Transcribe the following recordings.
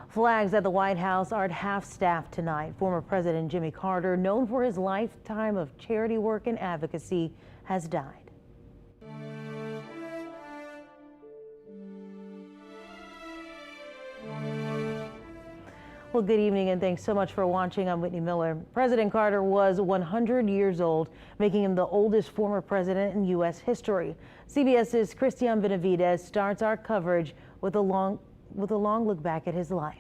Flags at the White House are at half-staff tonight. Former President Jimmy Carter, known for his lifetime of charity work and advocacy, has died. Well, good evening and thanks so much for watching. I'm Whitney Miller. President Carter was 100 years old, making him the oldest former president in U.S. history. CBS's Christian Benavides starts our coverage with a long look back at his life.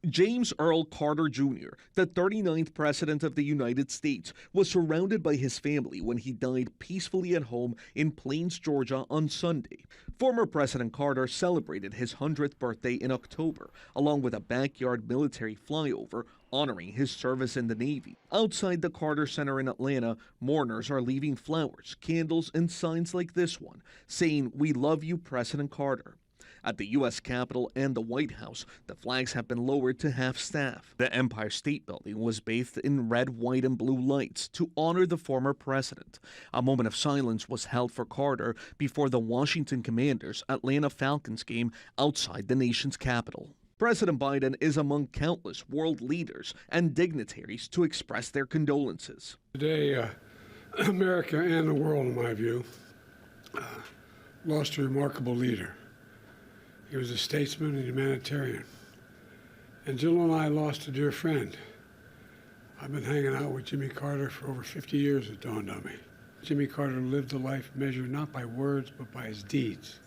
James Earl Carter Jr., the 39th President of the United States, was surrounded by his family when he died peacefully at home in Plains, Georgia on Sunday. Former President Carter celebrated his 100th birthday in October, along with a backyard military flyover honoring his service in the Navy. Outside the Carter Center in Atlanta, mourners are leaving flowers, candles, and signs like this one, saying, "We love you, President Carter." At the U.S. Capitol and the White House, the flags have been lowered to half-staff. The Empire State Building was bathed in red, white, and blue lights to honor the former president. A moment of silence was held for Carter before the Washington Commanders' Atlanta Falcons game outside the nation's capital. President Biden is among countless world leaders and dignitaries to express their condolences. Today, America and the world, in my view, lost a remarkable leader. He was a statesman and humanitarian. And Jill and I lost a dear friend. I've been hanging out with Jimmy Carter for over 50 years, it dawned on me. Jimmy Carter lived a life measured not by words, but by his deeds.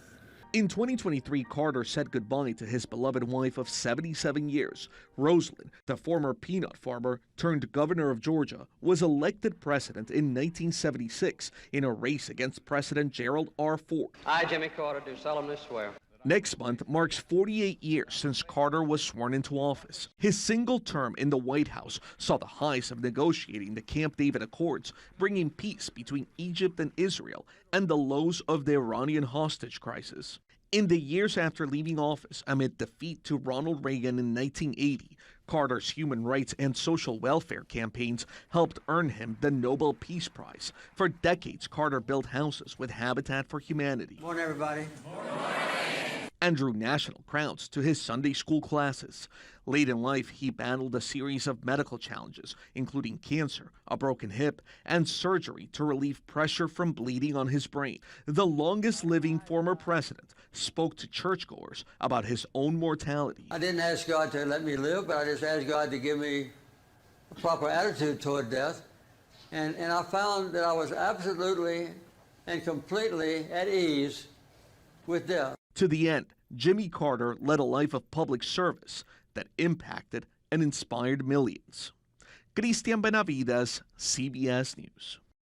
In 2023, Carter said goodbye to his beloved wife of 77 years. Rosalynn, the former peanut farmer turned governor of Georgia, was elected president in 1976 in a race against President Gerald R. Ford. I, Jimmy Carter, do solemnly swear. Next month marks 48 years since Carter was sworn into office. His single term in the White House saw the highs of negotiating the Camp David Accords, bringing peace between Egypt and Israel, and the lows of the Iranian hostage crisis. In the years after leaving office amid defeat to Ronald Reagan in 1980, Carter's human rights and social welfare campaigns helped earn him the Nobel Peace Prize. For decades, Carter built houses with Habitat for Humanity. Morning, everybody. And drew national crowds to his Sunday school classes. Late in life, he battled a series of medical challenges, including cancer, a broken hip, and surgery to relieve pressure from bleeding on his brain. The longest-living former president spoke to churchgoers about his own mortality. I didn't ask God to let me live, but I just asked God to give me a proper attitude toward death. And I found that I was absolutely and completely at ease with death. To the end, Jimmy Carter led a life of public service that impacted and inspired millions. Christian Benavides, CBS News.